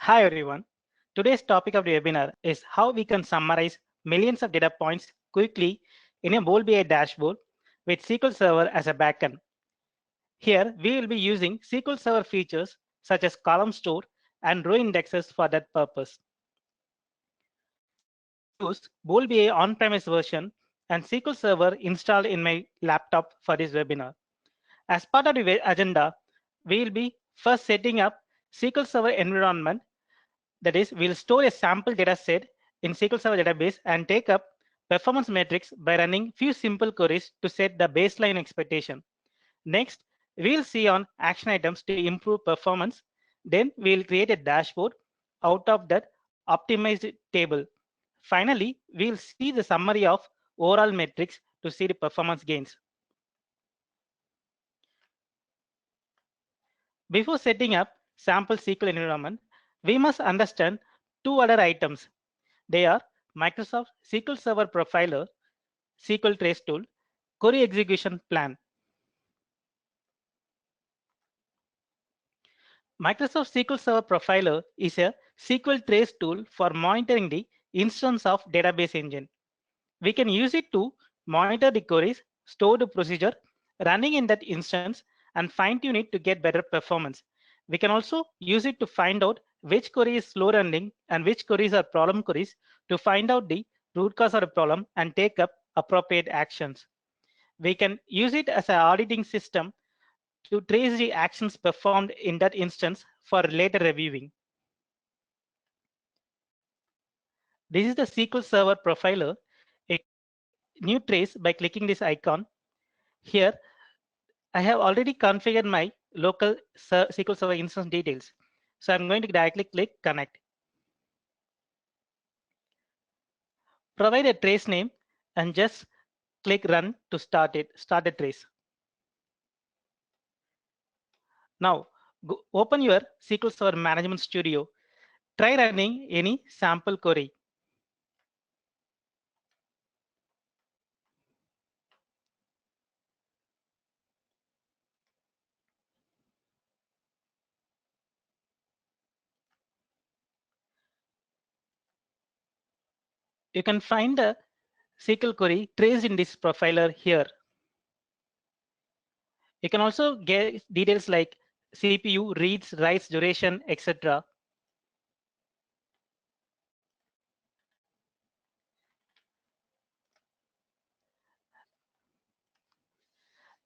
Hi everyone. Today's topic of the webinar is how we can summarize millions of data points quickly in a Power BI dashboard with SQL Server as a backend. Here we will be using SQL Server features such as column store and row indexes for that purpose. I use Power BI on-premise version and SQL Server installed in my laptop for this webinar. As part of the agenda, we will be first setting up SQL Server environment. That is, we'll store a sample data set in SQL Server database and take up performance metrics by running few simple queries to set the baseline expectation. Next, we'll see on action items to improve performance. Then we'll create a dashboard out of that optimized table. Finally, we'll see the summary of overall metrics to see the performance gains. Before setting up sample SQL environment, we must understand two other items. They are Microsoft SQL Server Profiler, SQL Trace Tool, Query Execution Plan. Microsoft SQL Server Profiler is a SQL Trace tool for monitoring the instance of database engine. We can use it to monitor the queries, store the procedure, running in that instance, and fine-tune it to get better performance. We can also use it to find out which query is slow running and which queries are problem queries to find out the root cause of the problem and take up appropriate actions. We can use it as an auditing system to trace the actions performed in that instance for later reviewing. This is the SQL Server Profiler. A new trace by clicking this icon. Here, I have already configured my local SQL Server instance details. So I'm going to directly click Connect. Provide a trace name and just click Run to start the trace. Now, open your SQL Server Management Studio. Try running any sample query. You can find the SQL query traced in this profiler here. You can also get details like CPU, reads, writes, duration, etc.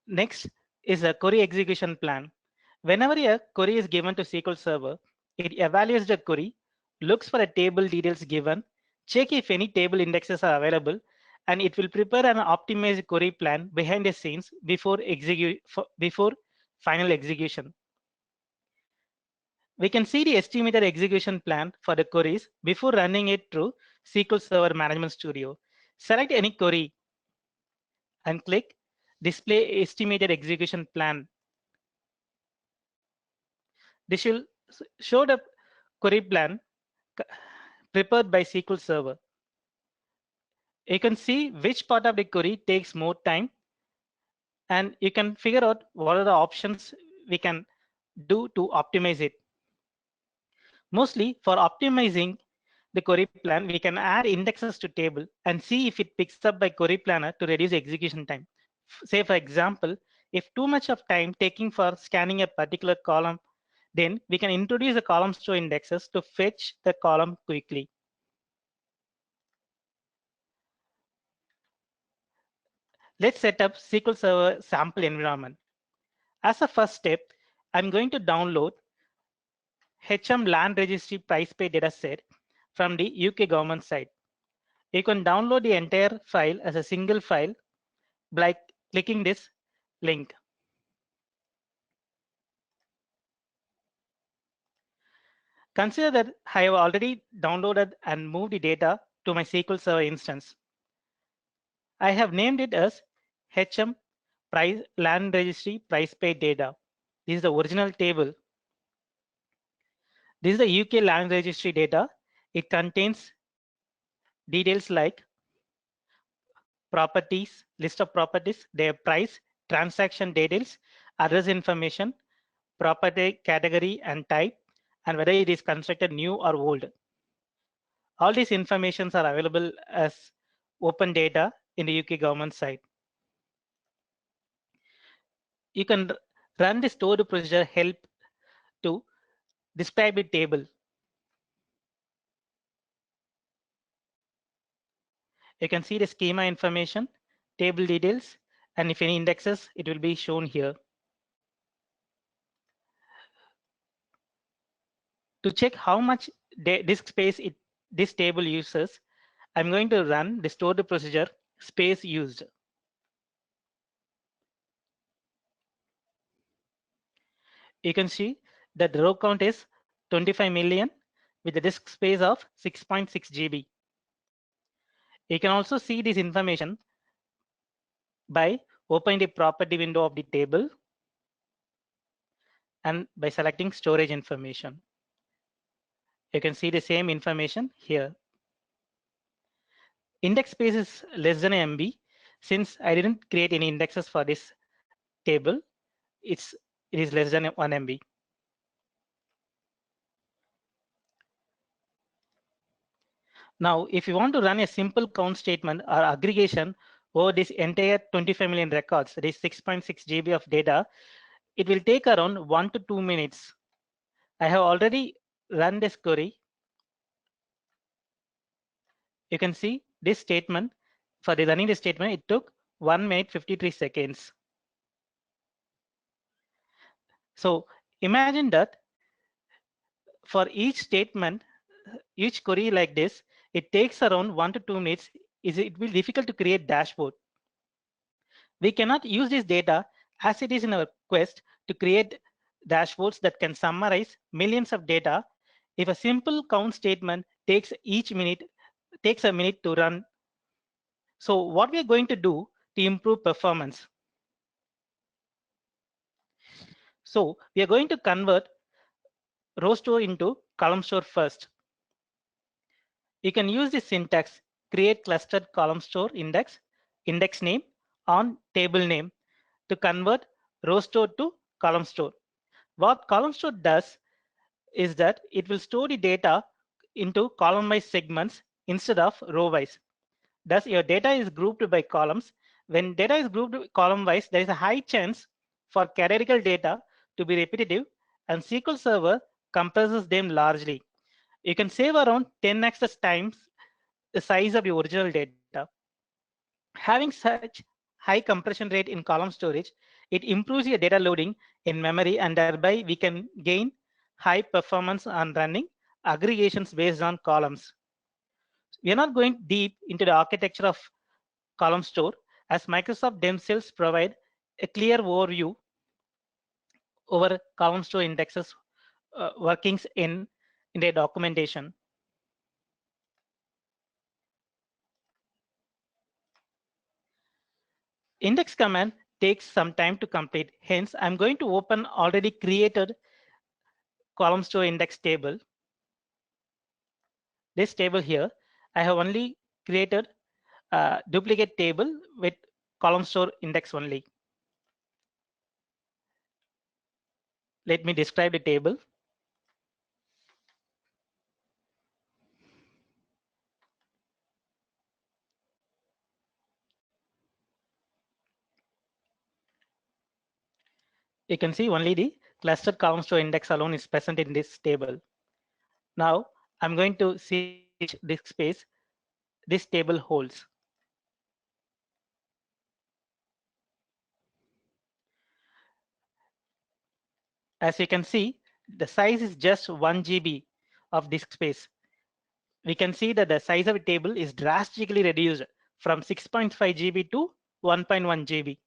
Next is a query execution plan. Whenever a query is given to SQL Server, it evaluates the query, looks for the table details given, check if any table indexes are available, and it will prepare an optimized query plan behind the scenes before final execution. We can see the estimated execution plan for the queries before running it through SQL Server Management Studio. Select any query and click Display Estimated Execution Plan. This will show the query plan prepared by SQL Server. You can see which part of the query takes more time, and you can figure out what are the options we can do to optimize it. Mostly for optimizing the query plan, we can add indexes to table and see if it picks up by query planner to reduce execution time. Say for example, if too much of time taking for scanning a particular column, then we can introduce the column store indexes to fetch the column quickly. Let's set up SQL Server sample environment. As a first step, I'm going to download HM Land Registry Price Pay dataset from the UK government site. You can download the entire file as a single file by clicking this link. Consider that I have already downloaded and moved the data to my SQL Server instance. I have named it as HM Land Registry Price Paid Data. This is the original table. This is the UK Land Registry data. It contains details like properties, list of properties, their price, transaction details, address information, property category and type, and whether it is constructed new or old. All these informations are available as open data in the UK government site. You can run the stored procedure help to describe the table. You can see the schema information, table details, and if any indexes, it will be shown here. To check how much disk space this table uses, I'm going to run the stored procedure space used. You can see that the row count is 25 million with the disk space of 6.6 GB. You can also see this information by opening the property window of the table and by selecting storage information. You can see the same information here. Index space is less than a MB. Since I didn't create any indexes for this table, it is less than 1 MB. Now, if you want to run a simple count statement or aggregation over this entire 25 million records, that is 6.6 GB of data, it will take around 1 to 2 minutes. I have already run this query. You can see this statement, for the running this statement, it took 1 minute 53 seconds. So imagine that for each statement, each query like this, it takes around 1 to 2 minutes. It will be difficult to create dashboard. We cannot use this data as it is in our quest to create dashboards that can summarize millions of data. If a simple count statement takes a minute to run. So what we are going to do to improve performance? So we are going to convert row store into column store first. You can use the syntax create clustered column store index name on table name to convert row store to column store. What column store does is that it will store the data into column-wise segments instead of row-wise. Thus, your data is grouped by columns. When data is grouped column-wise, there is a high chance for categorical data to be repetitive, and SQL Server compresses them largely. You can save around 10x times the size of the original data. Having such high compression rate in column storage, it improves your data loading in memory, and thereby we can gain high performance on running aggregations based on columns. We are not going deep into the architecture of column store, as Microsoft themselves provide a clear overview over column store indexes workings in their documentation. Index command takes some time to complete. Hence, I'm going to open already created column store index table. This table here, I have only created a duplicate table with column store index only. Let me describe the table. You can see only the clustered column store index alone is present in this table. Now, I'm going to see which disk space this table holds. As you can see, the size is just 1 GB of disk space. We can see that the size of a table is drastically reduced from 6.5 GB to 1.1 GB.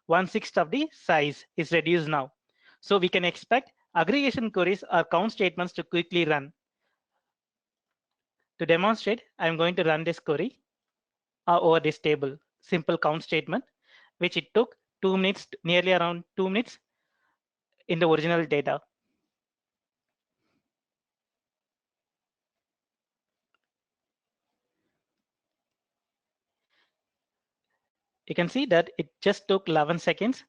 1/6 of the size is reduced now. So we can expect aggregation queries or count statements to quickly run. To demonstrate, I'm going to run this query over this table, simple count statement, which it took 2 minutes, nearly around 2 minutes in the original data. You can see that it just took 11 seconds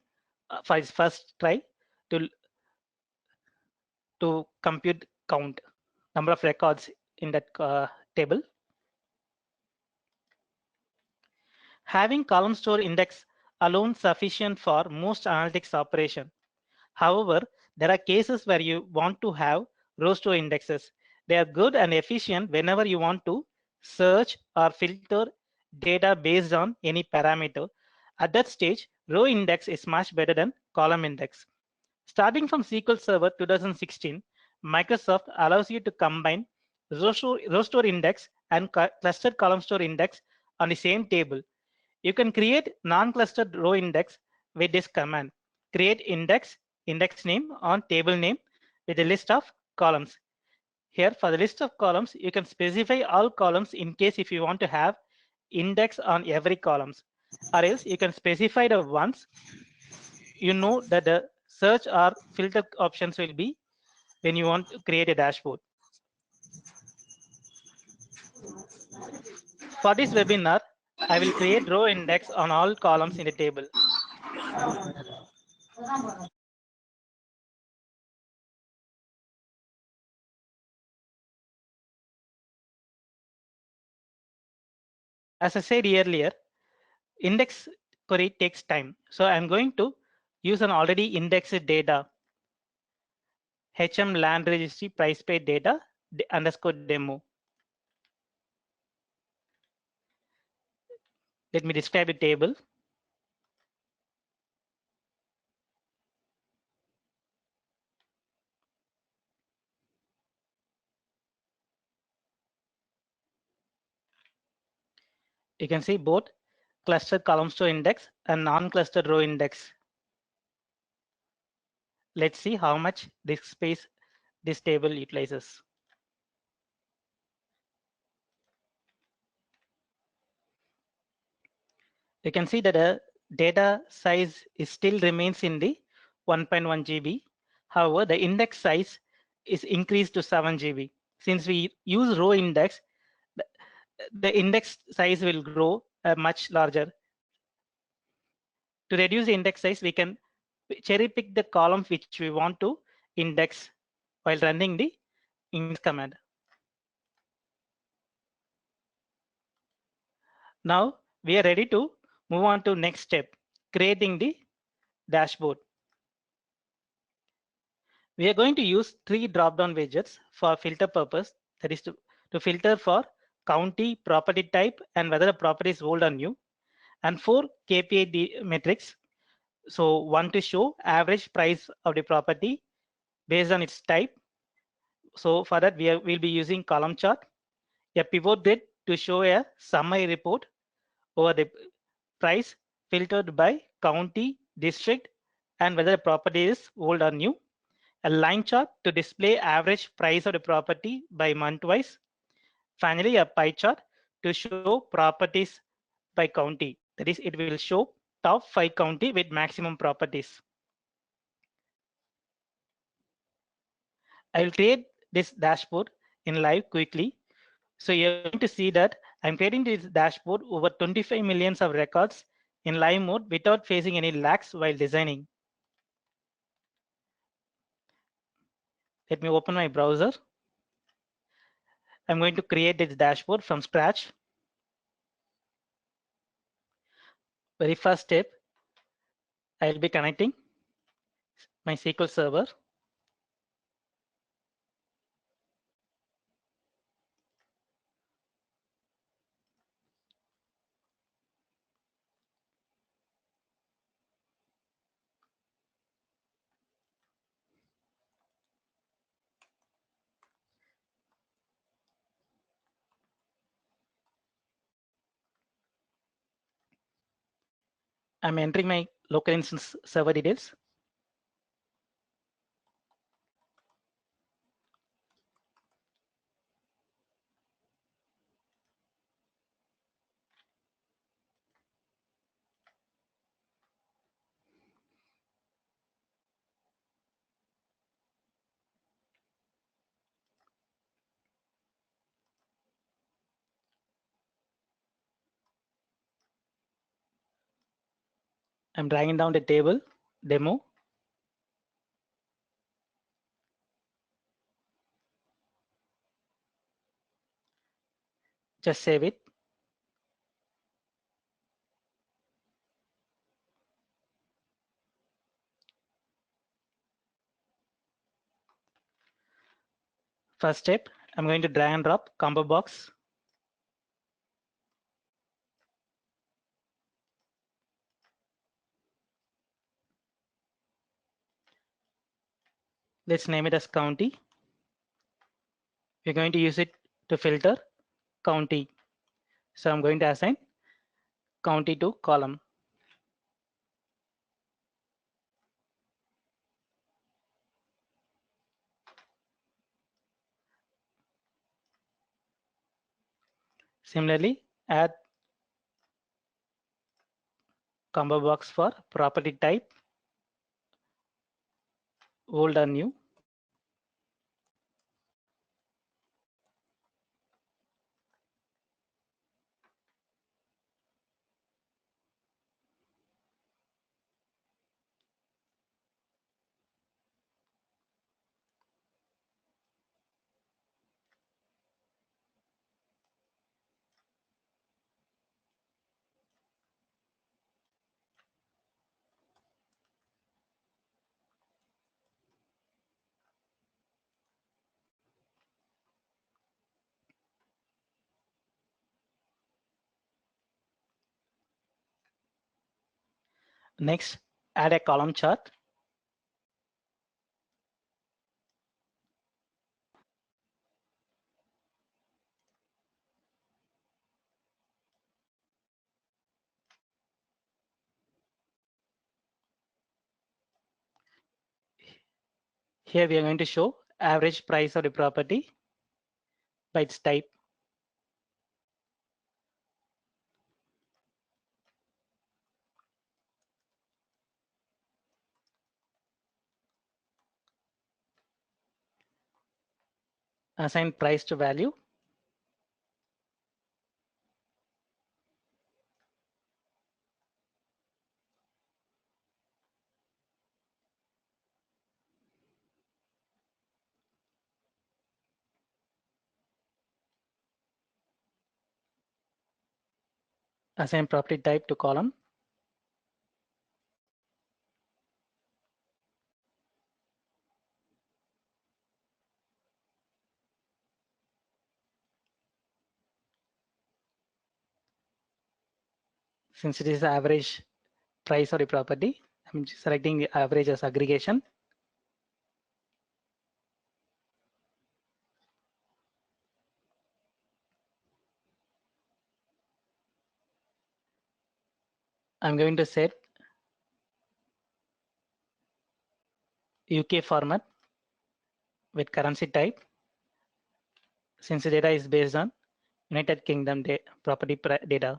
for its first try to compute count, number of records in that table. Having column store index alone sufficient for most analytics operation. However, there are cases where you want to have row store indexes. They are good and efficient whenever you want to search or filter data based on any parameter. At that stage, row index is much better than column index. Starting from SQL Server 2016, Microsoft allows you to combine row store index and clustered column store index on the same table. You can create non-clustered row index with this command. Create index name on table name with a list of columns. Here for the list of columns, you can specify all columns in case if you want to have index on every columns, or else you can specify the ones you know that the search or filter options will be when you want to create a dashboard. For this webinar, I will create row index on all columns in the table. As I said earlier, index query takes time. So I'm going to use an already indexed data, HM land registry price paid data underscore demo. Let me describe the table. You can see both clustered column store index and non-clustered row index. Let's see how much disk space this table utilizes. You can see that the data size is still remains in the 1.1 GB. However, the index size is increased to 7 GB. Since we use row index, the index size will grow much larger. To reduce the index size, we can cherry pick the column which we want to index while running the index command. Now we are ready to move on to next step, creating the dashboard. We are going to use 3 drop-down widgets for filter purpose. That is to filter for county, property type, and whether the property is old or new, and 4 KPI metrics. So one to show average price of the property based on its type. So for that, we'll be using column chart, a pivot grid to show a summary report over the price filtered by county, district, and whether the property is old or new. A line chart to display average price of the property by month-wise. Finally, a pie chart to show properties by county. That is, it will show top 5 county with maximum properties. I will create this dashboard in live quickly. So you're going to see that I'm creating this dashboard over 25 millions of records in live mode without facing any lags while designing. Let me open my browser. I'm going to create this dashboard from scratch. Very first step, I'll be connecting my SQL Server. I'm entering my local instance server details. I'm dragging down the table demo. Just save it. First step, I'm going to drag and drop combo box. Let's name it as county. We're going to use it to filter county. So I'm going to assign county to column. Similarly, add combo box for property type, old or new. Next, add a column chart. Here we are going to show average price of the property by its type. Assign price to value. Assign property type to column. Since it is the average price of the property, I'm selecting the average as aggregation. I'm going to set UK format with currency type, since the data is based on United Kingdom property data.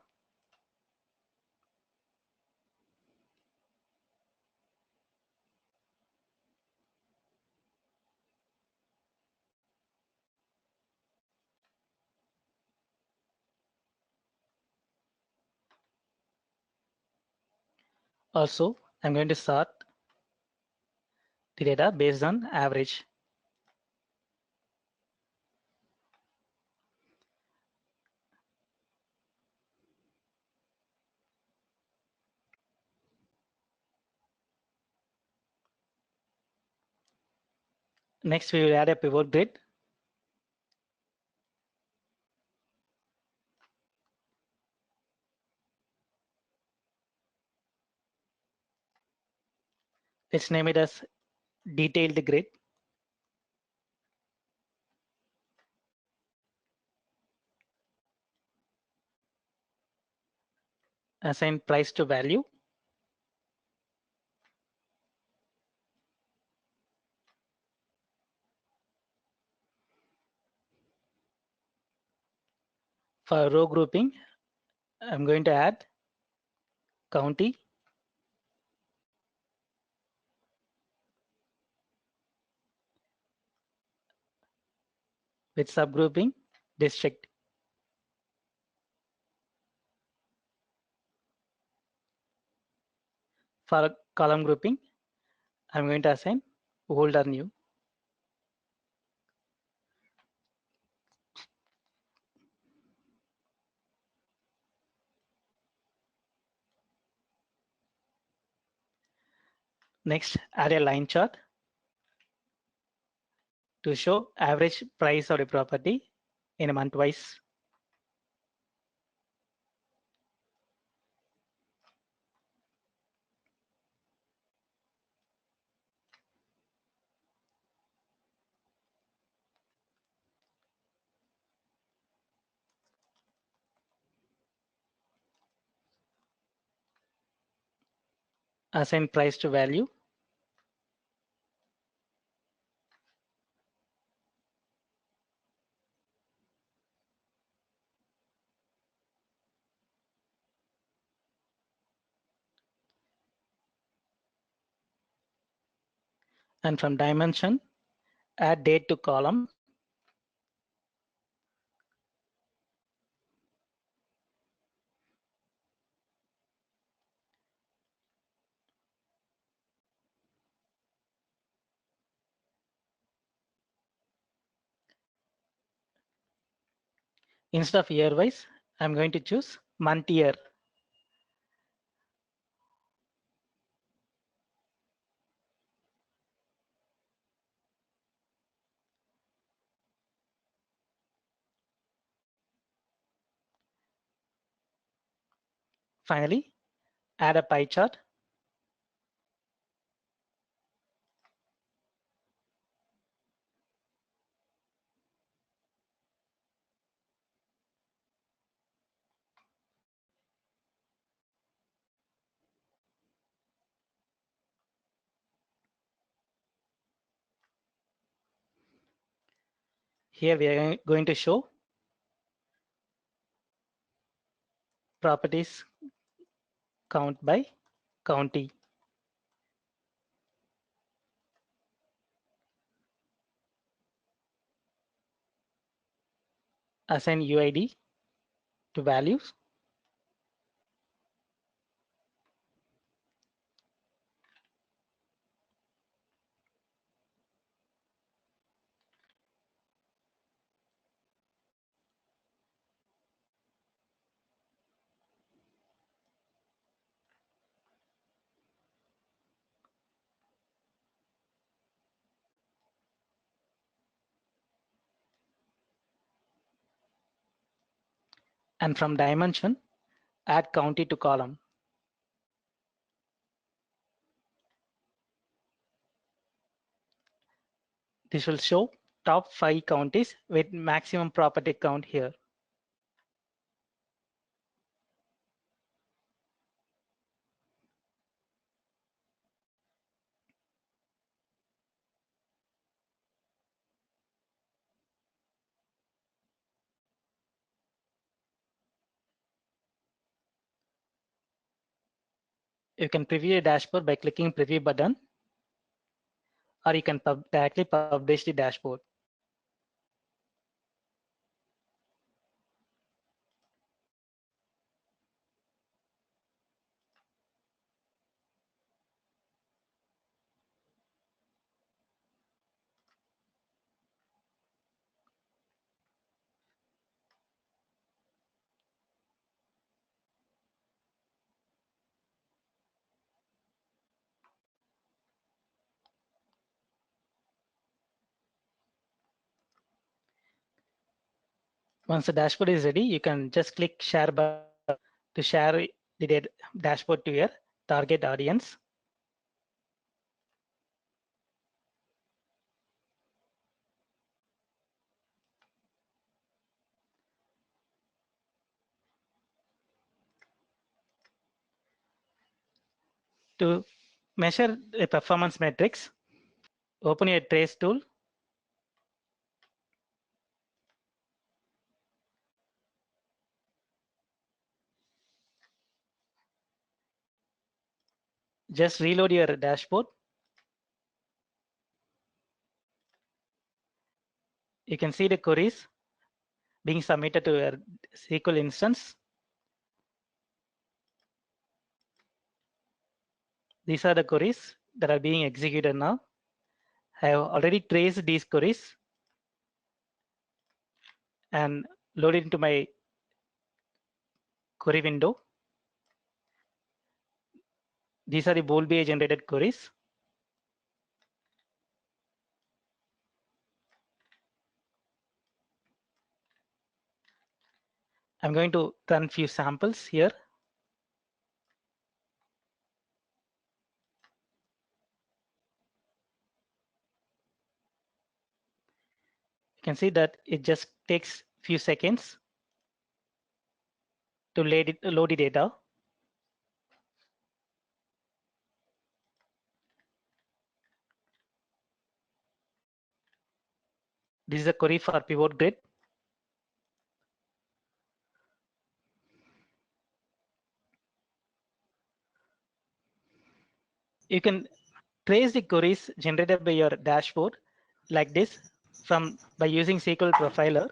Also, I'm going to sort the data based on average. Next, we will add a pivot grid. Let's name it as detailed grid. Assign price to value. For row grouping, I'm going to add county with subgrouping district. For column grouping, I'm going to assign old or new. Next, add a line chart to show average price of a property in a month wise. Assign price to value. And from dimension, add date to column. Instead of year wise, I'm going to choose month year. Finally, add a pie chart. Here we are going to show properties count by county. Assign UID to values. And from dimension, add county to column. This will show top 5 counties with maximum property count here. You can preview a dashboard by clicking preview button, or you can directly publish the dashboard. Once the dashboard is ready, you can just click share button to share the dashboard to your target audience. To measure the performance metrics, open your trace tool. Just reload your dashboard. You can see the queries being submitted to your SQL instance. These are the queries that are being executed now. I have already traced these queries and loaded into my query window. These are the bool BI generated queries. I'm going to run few samples here. You can see that it just takes few seconds to load the data. This is a query for pivot grid. You can trace the queries generated by your dashboard like this by using SQL Profiler.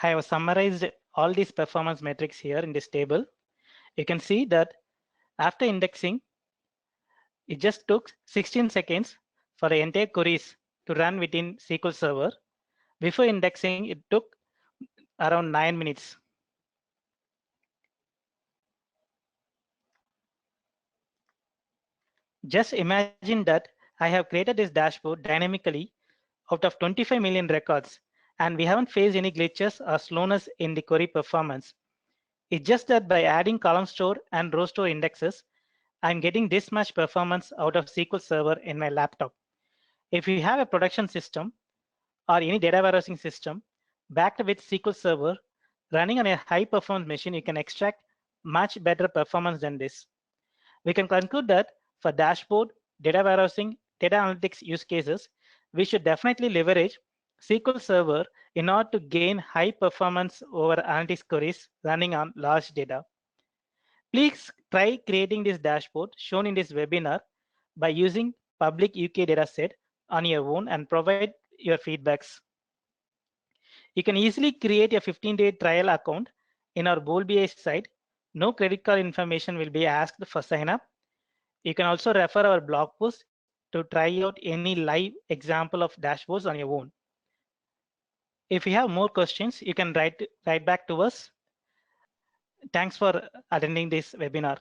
I have summarized all these performance metrics here in this table. You can see that after indexing, it just took 16 seconds for the entire queries to run within SQL Server. Before indexing, it took around 9 minutes. Just imagine that I have created this dashboard dynamically out of 25 million records, and we haven't faced any glitches or slowness in the query performance. It's just that by adding column store and row store indexes, I'm getting this much performance out of SQL Server in my laptop. If you have a production system or any data warehousing system backed with SQL Server running on a high performance machine, you can extract much better performance than this. We can conclude that for dashboard, data warehousing, data analytics use cases, we should definitely leverage SQL Server in order to gain high performance over analytics queries running on large data. Please try creating this dashboard shown in this webinar by using public UK dataset on your own and provide your feedbacks. You can easily create a 15-day trial account in our BoldBI site. No credit card information will be asked for sign up. You can also refer our blog post to try out any live example of dashboards on your own. If you have more questions, you can write back to us. Thanks for attending this webinar.